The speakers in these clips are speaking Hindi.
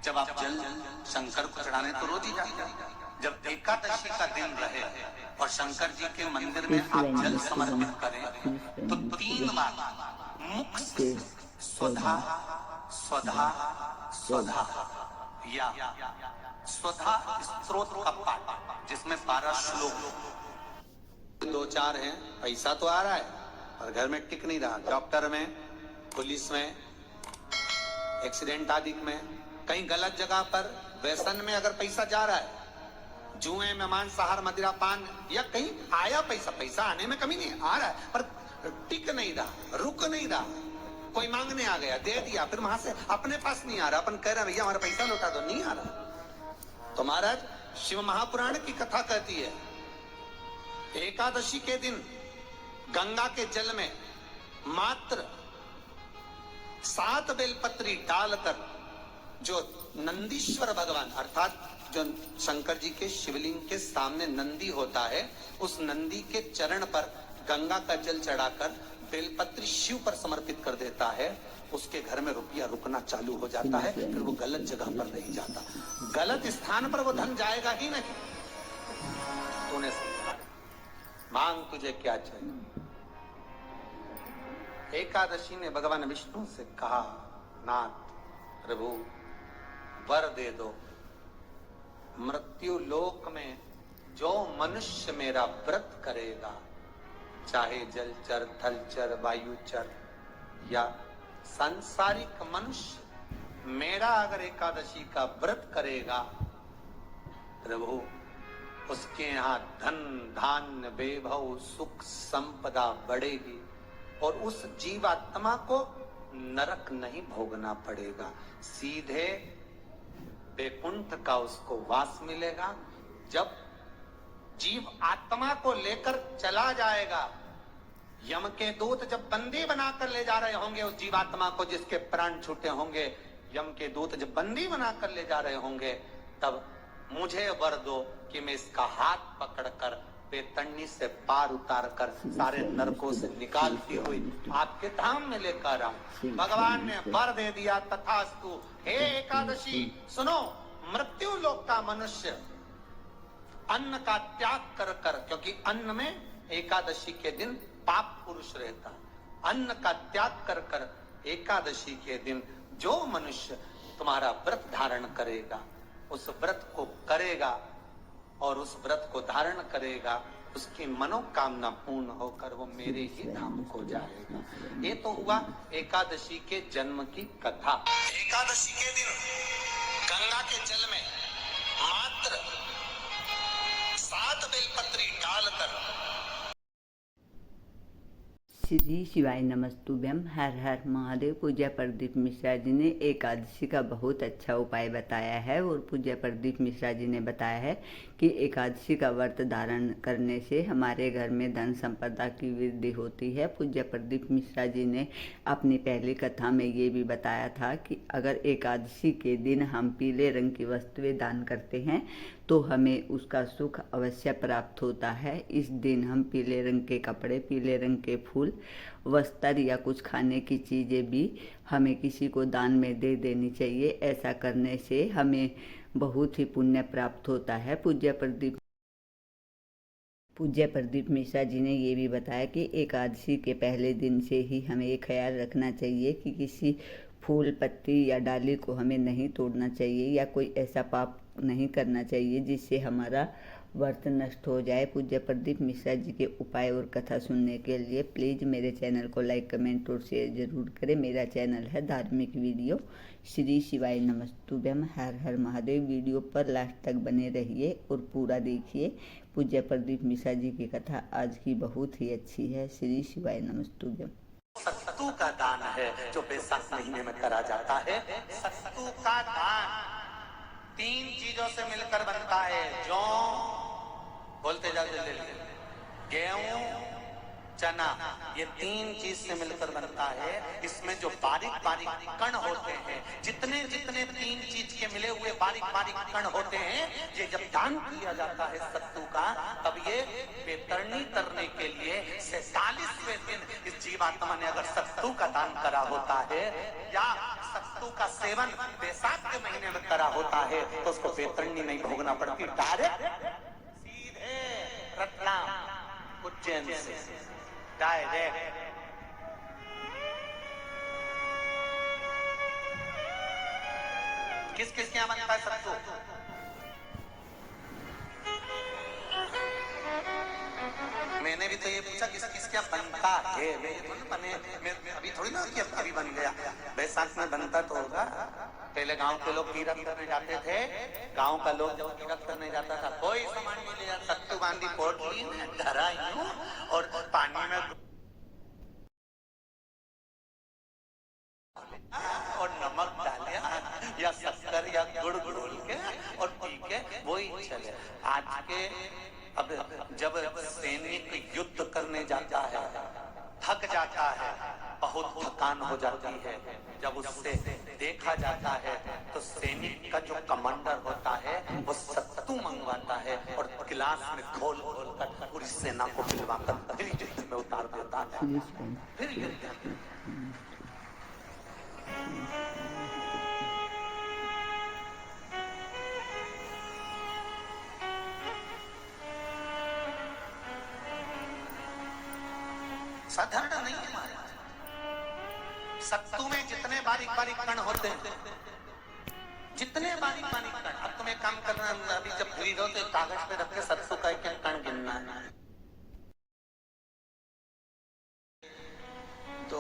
जब आप जल शंकर को चढ़ाने तो रोज ही जाते हैं। जब एकादशी का दिन रहे और शंकर जी के मंदिर में आप जल समर्पित करें तो 3 बार मुख से स्वधा स्वधा स्वधा या स्वधा स्त्रोत का पाठ, जिसमें 12 श्लोक 2-4 हैं। पैसा तो आ रहा है और घर में टिक नहीं रहा। डॉक्टर में, पुलिस में, एक्सीडेंट आदि में, कहीं गलत जगह पर, व्यसन में अगर पैसा जा रहा है, जुए में, मांसाहार, मदिरा पान, या कहीं आया पैसा आने में कमी नहीं, आ रहा है पर टिक नहीं रहा, रुक नहीं रहा। कोई मांगने आ गया, दे दिया, फिर वहां से अपने पास नहीं आ रहा, अपन कह रहे भैया हमारा पैसा लौटा दो, नहीं आ रहा। तो महाराज शिव महापुराण की कथा कहती है, एकादशी के दिन गंगा के जल में मात्र 7 बेलपत्री डालकर जो नंदीश्वर भगवान अर्थात जो शंकर जी के शिवलिंग के सामने नंदी होता है, उस नंदी के चरण पर गंगा का जल चढ़ाकर बेलपत्री शिव पर समर्पित कर देता है, उसके घर में रुपया रुकना चालू हो जाता है। फिर वो गलत जगह पर नहीं जाता, गलत स्थान पर वो धन जाएगा ही नहीं। तूने मांग तुझे क्या चाहिए। एकादशी ने भगवान विष्णु से कहा, नाथ प्रभु वर दे दो, मृत्यु लोक में जो मनुष्य मेरा व्रत करेगा, चाहे जलचर, थलचर, वायुचर या सांसारिक मनुष्य, मेरा अगर एकादशी का व्रत करेगा, प्रभु उसके यहाँ धन धान्य वैभव सुख संपदा बढ़ेगी और उस जीवात्मा को नरक नहीं भोगना पड़ेगा, सीधे वैकुंठ का उसको वास मिलेगा। जब जीव आत्मा को लेकर चला जाएगा, यम के दूत जब बंदी बनाकर ले जा रहे होंगे उस जीवात्मा को जिसके प्राण छूटे होंगे, यम के दूत जब बंदी बनाकर ले जा रहे होंगे, तब मुझे वर दो कि मैं इसका हाथ पकड़कर बेतन्नी से पार उतार कर सारे नरकों से निकालती हुई आपके धाम में लेकर आऊं। भगवान ने वर दे दिया, तथास्तु। हे एकादशी सुनो, मृत्यु लोक का मनुष्य अन्न का त्याग कर कर, क्योंकि अन्न में एकादशी के दिन पाप पुरुष रहता, अन्न का त्याग कर कर एकादशी के दिन जो मनुष्य तुम्हारा व्रत धारण करेगा, उस व्रत को करेगा और उस व्रत को धारण करेगा, उसकी मनोकामना पूर्ण होकर वो मेरे ही धाम को जाएगा। ये तो हुआ एकादशी के जन्म की कथा। एकादशी के दिन गंगा के जल में मात्र 7 बेलपत्री डालकर। श्री शिवाय नमस्तुभ्यम। हर हर महादेव। पूज्य प्रदीप मिश्रा जी ने एकादशी का बहुत अच्छा उपाय बताया है और पूज्य प्रदीप मिश्रा जी ने बताया है कि एकादशी का व्रत धारण करने से हमारे घर में धन संपदा की वृद्धि होती है। पूज्य प्रदीप मिश्रा जी ने अपनी पहली कथा में ये भी बताया था कि अगर एकादशी के दिन हम पीले रंग की वस्तुएं दान करते हैं तो हमें उसका सुख अवश्य प्राप्त होता है। इस दिन हम पीले रंग के कपड़े, पीले रंग के फूल, वस्त्र या कुछ खाने की चीज़ें भी हमें किसी को दान में दे देनी चाहिए। ऐसा करने से हमें बहुत ही पुण्य प्राप्त होता है। पूज्य प्रदीप मिश्रा जी ने ये भी बताया कि एकादशी के पहले दिन से ही हमें ये ख्याल रखना चाहिए कि किसी फूल, पत्ती या डाली को हमें नहीं तोड़ना चाहिए या कोई ऐसा पाप नहीं करना चाहिए जिससे हमारा व्रत नष्ट हो जाए। पूज्य प्रदीप मिश्रा जी के उपाय और कथा सुनने के लिए प्लीज़ मेरे चैनल को लाइक, कमेंट और शेयर जरूर करें। मेरा चैनल है धार्मिक वीडियो। श्री शिवाय नमस्तुभ्यम। हर हर महादेव। वीडियो पर लास्ट तक बने रहिए और पूरा देखिए। पूज्य प्रदीप मिश्रा जी की कथा आज की बहुत ही अच्छी है। श्री शिवाय नमस्तुभ्यम। सत्तू का दान है जो बैसाख महीने में करा जाता है। सत्तू का दान 3 चीजों से मिलकर बनता है। जौ, बोलते जाओ, गेहूं, चना, ये 3 चीज से मिलकर बनता है। इसमें जो बारीक बारीक कण होते हैं, जितने जितने 3 चीज के मिले हुए बारीक बारीक कण होते हैं, ये जब दान किया जाता है सत्तू का, तब ये बेतरनी तरने के लिए 47वें दिन इस जीवात्मा ने अगर सत्तू का दान करा होता है या सत्तू का सेवन बैसाख के महीने में करा होता है, तो उसको बेतरनी नहीं भोगना पड़ती, डायरेक्ट सीधे रतलाम उज्जैन से डायरेक्ट। किस किस के यहाँ बनता है सत्तू? मैंने भी तो ये पूछा किस किस क्या बनता है। अभी थोड़ी ना कि अभी बन गया, बैसाख में बनता तो होगा। पहले गांव के लोग तीरथ करने जाते थे, गांव का लोग जब तीरथ करने जाता था, कोई सामान नहीं ले जाता, सत्तू बांधी पोटली में धरा यूं और पानी में और नमक डालिया या शक्कर या गुड़ घोल के और पी के वही चले। आज के अब जब सैनिक युद्ध करने जाता है, थक जाता है, बहुत थकान हो जाती है, जब उससे देखा जाता है तो सैनिक का जो कमांडर होता है वो सत्तू मंगवाता है और गिलास में घोल घोल कर पूरी सेना को पिलवाकर फिर युद्ध में उतार देता है। फिर युद्ध साधारण नहीं है महाराज। सत्तू में जितने बारीक बारीक कण होते हैं, जितने बारीक बारीक कण, अब तुम्हें काम करना, अभी जब खरीदो तो कागज पे रख के सत्तू का एक कण गिनना है, तो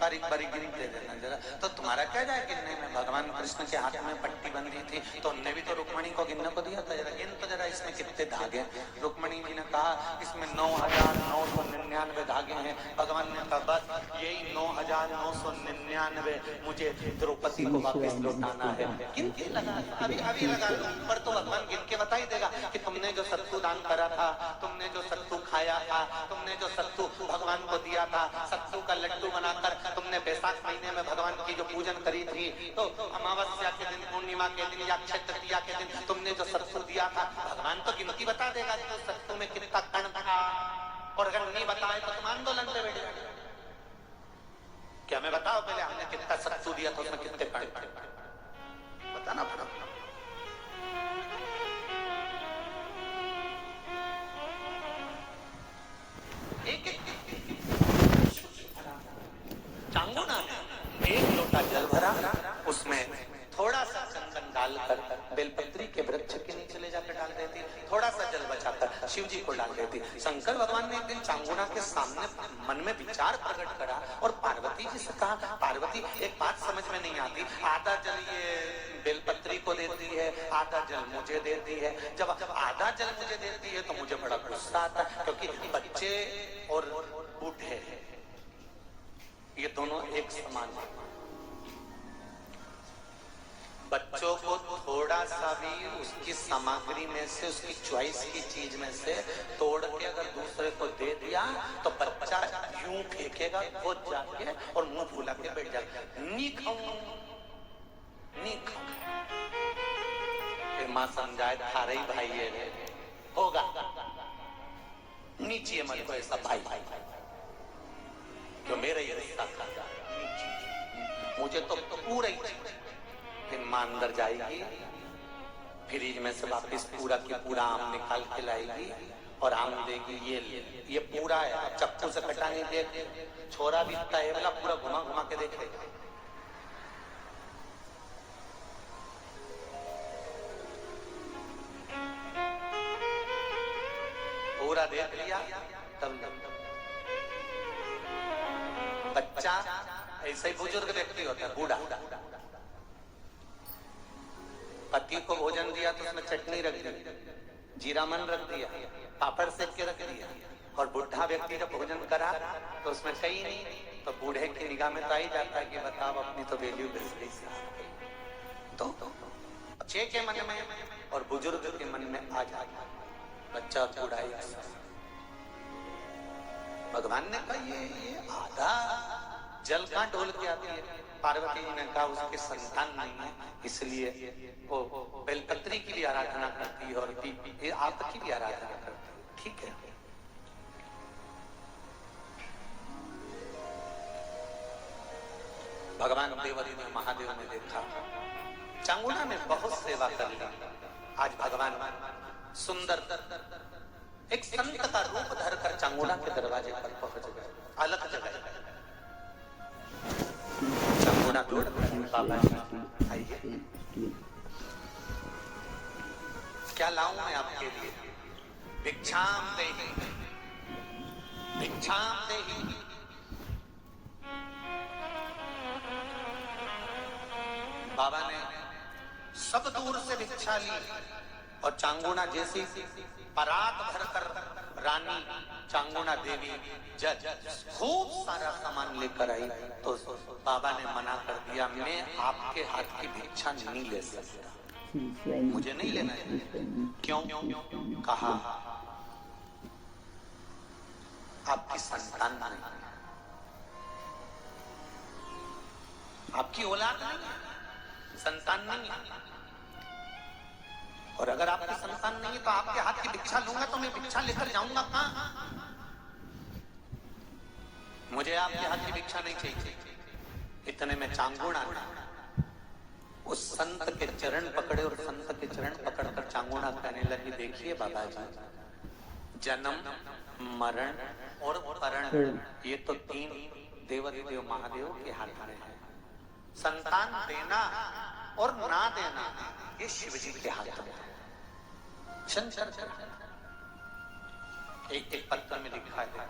बारीक बारीक गिनते देना जरा। तो तुम्हारा क्या जाए गिनने में? भगवान कृष्ण के हाथ में पट्टी बंधी थी तो उनने भी तो रुक्मणी को गिनने को दिया था, जरा गिन तो जरा इसमें कितने धागे। रुक्मणी जी ने कहा इसमें 9,999 धागे हैं। भगवान ने कहा बस यही 9,999 मुझे द्रौपदी को वापस लौटाना है। गिन के लगा, अभी अभी लगा लो, पर तो भगवान गिन के बता ही देगा कि तुमने जो सत्तू दान करा था, तुमने जो सत्तू खाया था, तुमने जो सत्तू भगवान को दिया था, सत्तू का लड्डू बनाकर तुमने बैसाख महीने में भगवान की जो पूजन करी थी, तो अमावस्या के दिन, पूर्णिमा के दिन या अक्षय तृतीया के दिन तुमने जो सत्तू दिया था, भगवान तो गिनती बता देगा कि उस सत्तू में कितना कण था। और अगर नहीं बताए तो तुम आंदोलन पे बैठे। क्या मैं बताओ पहले हमने कितना सत्तू दिया था, उसमें कितने कण बताना पड़ा। चांगुना में 1 लोटा जल भरा, उसमें थोड़ा सा चंदन डालकर बेलपत्री के वृक्ष के नीचे ले जाकर डाल देती, थोड़ा सा जल बचाकर शिव जी को डाल देती। शंकर भगवान ने एक दिन चांगुना के सामने मन में विचार प्रकट करा और पार्वती जी से कहा, पार्वती एक बात समझ में नहीं आती, आधा जल ये बेलपत्री को देती है, आधा जल मुझे देती है। जब आधा जल मुझे देती है तो मुझे बड़ा गुस्सा आता है, क्योंकि बच्चे और बूढ़े ये दोनों एक समान है। बच्चों को थोड़ा सा भी उसकी सामग्री में से, उसकी चॉइस की चीज में से तोड़ के अगर दूसरे को दे दिया तो बच्चा यूं फेंकेगा, वो जाके और मुंह फुला के बैठ जाएगा, नहीं खाऊं नहीं खाऊं। फिर माँ समझाए थारे ही भाई है होगा, नीचे मत को ऐसा भाई भाई तो मेरा ये रिश्ता था, मुझे तो पूरा ही। फिर मां अंदर जाएगी, फ्रिज में से वापिस पूरा की पूरा आम निकाल के लाएगी और आम देगी, ये पूरा है, चक्कू से कटा नहीं, देख छोरा भी इतना है वाला, पूरा घुमा घुमा के देख लेगा। पूरा देख लिया तब बच्चा ऐसे ही बुजुर्ग व्यक्ति होता है, बूढ़ा, पति को भोजन दिया तो उसमें चटनी रख दी, जीरा मन रख दिया, पापड़ सेक के रख दिया, और बुढ़ा व्यक्ति जब भोजन करा तो उसमें कहीं नहीं, तो बूढ़े की निगाह में तो आ ही जाता है कि बताओ अपनी तो वैल्यू बेस गई। तो बच्चे के मन में और बुजुर्ग के मन में आ जाता, बच्चा बूढ़ा भगवान ने कहा ये आधा जल कहां डोल के आती है। पार्वती जी ने कहा उसके संतान नहीं है, इसलिए वो बेलपत्री की भी आराधना करती है और आपकी भी आराधना करती है। ठीक है, भगवान देवरी ने महादेव ने देखा चांगुना ने बहुत सेवा कर ली। आज भगवान सुंदर एक संत का रूप धरकर चांगुना के दरवाजे पर पहुंच गए। अलग जगह चांगुना दौड़ बाबा जी आइए, क्या लाऊं मैं आपके लिए? भिक्षाम देहि, भिक्षाम देहि। बाबा ने सब दूर से भिक्षा ली और चांगुना जैसी परात भरकर रानी चांगुना देवी जज खूब सारा सामान लेकर आई तो बाबा ने मना कर दिया, मैं आपके हाथ की भिक्षा नहीं ले सकता, मुझे नहीं लेना है। क्यों? कहा आपकी संतान नहीं, आपकी औलाद नहीं, संतान नहीं है। और अगर आपकी संतान नहीं है तो आपके हाथ की भिक्षा लूंगा तो मैं भिक्षा लेकर जाऊंगा कहां? मुझे आपके हाथ की भिक्षा नहीं चाहिए। इतने में चांगुना उस संत के चरण पकड़े और संत के चरण पकड़कर चांगुना कहने लगी, देखिए बाबा जी, जन्म मरण और परण ये तो तीन देव महादेव के हाथ में है। संतान देना और ना देना ये शिव जी के हाथ में है। शंकर एक पत्र में लिखा है,